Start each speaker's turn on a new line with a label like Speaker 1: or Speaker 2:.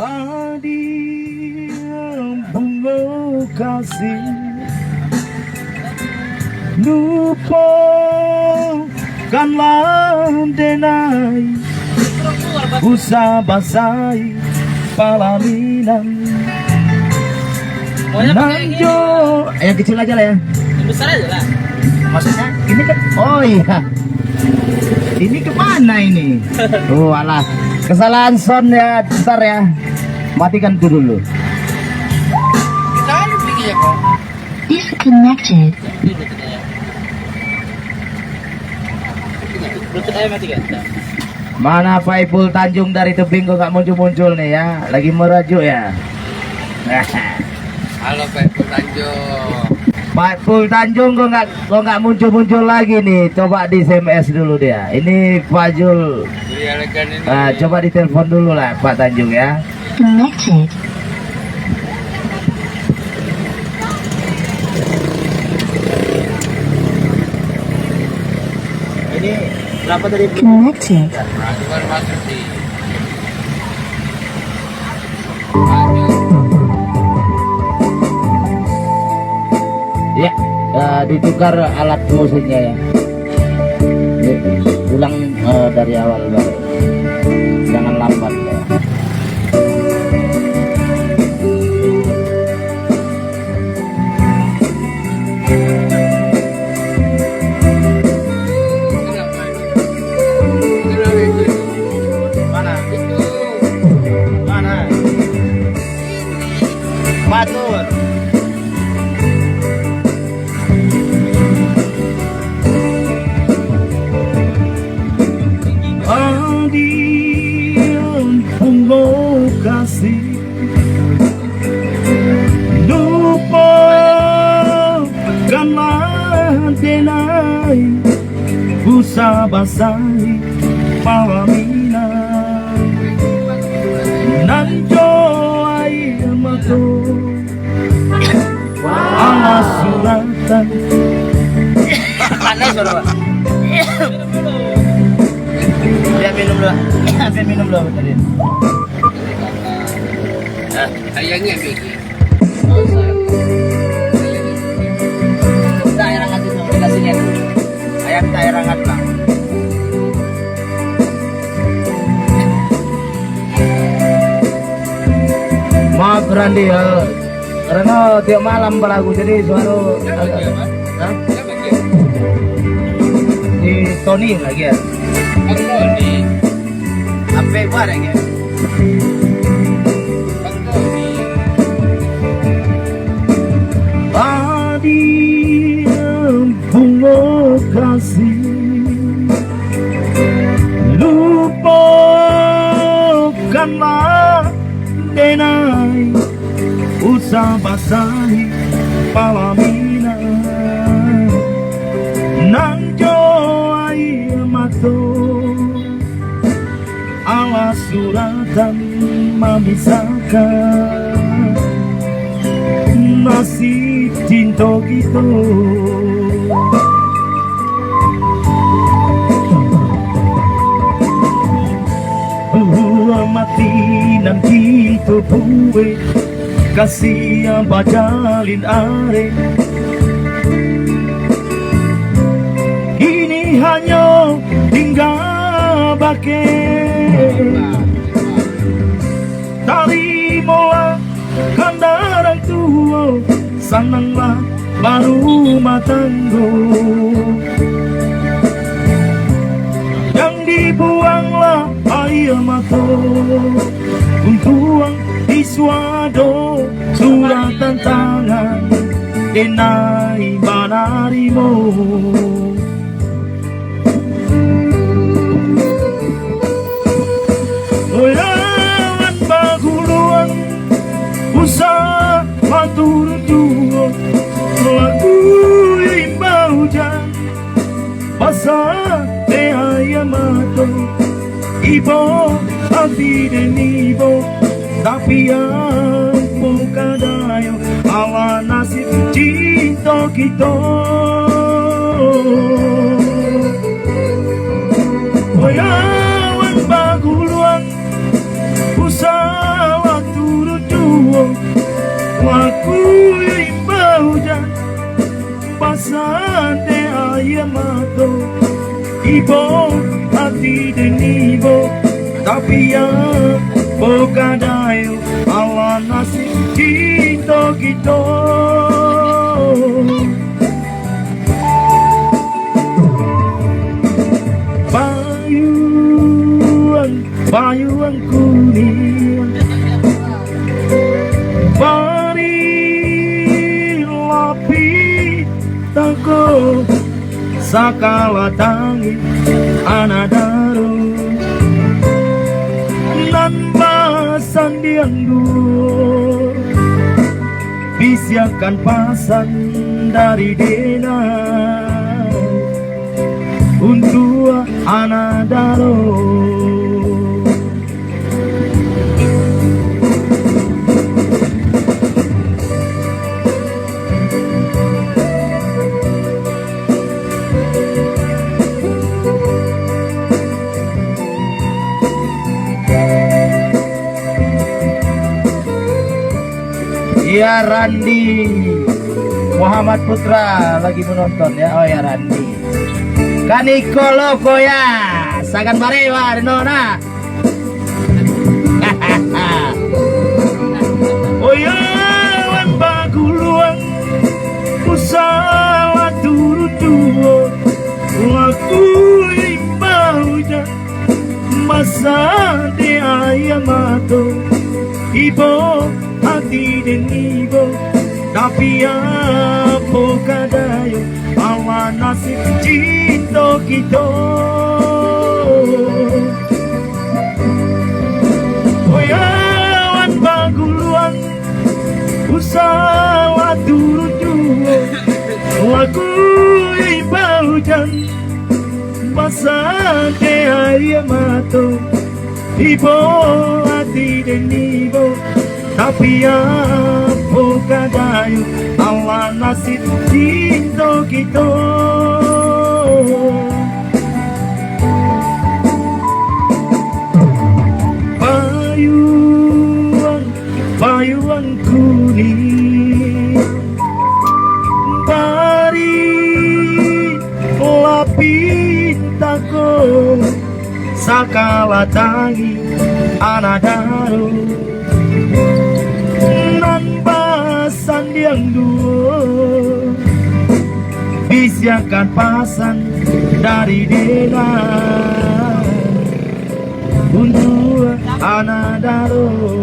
Speaker 1: Adi bunga kasih lupakanlah denai usah basai palaminan nanjo yang kecil aja lah ya,
Speaker 2: yang besar aja lah.
Speaker 1: maksudnya ini kan, oh iya ini kemana ini? Alah, kesalahan sound ya, bentar ya, matikan itu dulu.
Speaker 3: Disconnected.
Speaker 1: Mana Pak Ipul Tanjung dari tebing kok gak muncul-muncul nih ya, lagi merajuk ya.
Speaker 2: Halo Pak Ipul Tanjung.
Speaker 1: Pak Ipul Tanjung kok nggak muncul-muncul lagi nih, coba di SMS dulu dia. Ini Pak Jul. Coba ditelepon dulu lah Pak Tanjung ya.
Speaker 3: Connected.
Speaker 1: Ini berapa tadi?
Speaker 3: Connected.
Speaker 1: Ya, ditukar alat musiknya ya. Ulang dari awal baru. Jangan lambat ya. Mana? Mana? Batur. Kasih lupakanlah denai usah basai pawamina nanjo air mata ala suratan
Speaker 2: Panas suara Pak.
Speaker 1: biar minum dulu tadi.
Speaker 2: Sayangnya begini.
Speaker 1: Kita air hangat itu dikasihnya tuh. Kita air hangat lah. Maaf Randi ya, karena tiap malam berlagu jadi suara di Tony lagi ya. Sampai bareng ya. Bunga kasih lupakanlah denai usah basahi palamina nanjo air mata ala suratan memisahkan nasib cinta kita. Mati nan kita buwe kasih yang bajalin are ini hanya tinggal bagai tarimalah kandaran tua sananglah baru matanggo yang dibuanglah air mata untuang di suado suratan tangan denai banarimo Oyawan baguluan usah matur tua lagu imbau hujan pasal de ayamato ibo hati denibo tapi aku kadayo awan nasib cinta kita Oyawan baguluan usaha
Speaker 3: ibo hati dan ibo tapi ya bokadayo ala nasib kita kita bayuan kuning bari lapi tako sakala tangi anadaro nan basan dianggur bisiakan pasan dari dena untuk anadaro.
Speaker 1: Ya Randi Muhammad Putra lagi menonton ya. Oh ya Randi Kaniko loko ya Sagan barewa nona.
Speaker 3: Oh ya wan baguluan usaha turu-turu laku imbaunya masa de ayamato ibo hati dan ibo tapi apa kadayo awan nasib cinta kita. Oh ya wan baguluan usaha turu-turu lagu ibaujan masa de ayamato ibo hati dan ibo tapi apa kadayo Allah nasib cinta kita. Bayuan kuning bari lapin tako sakala tangi anadaro nan basan dianggur bisiakan pasan dari dena untuk anadaro.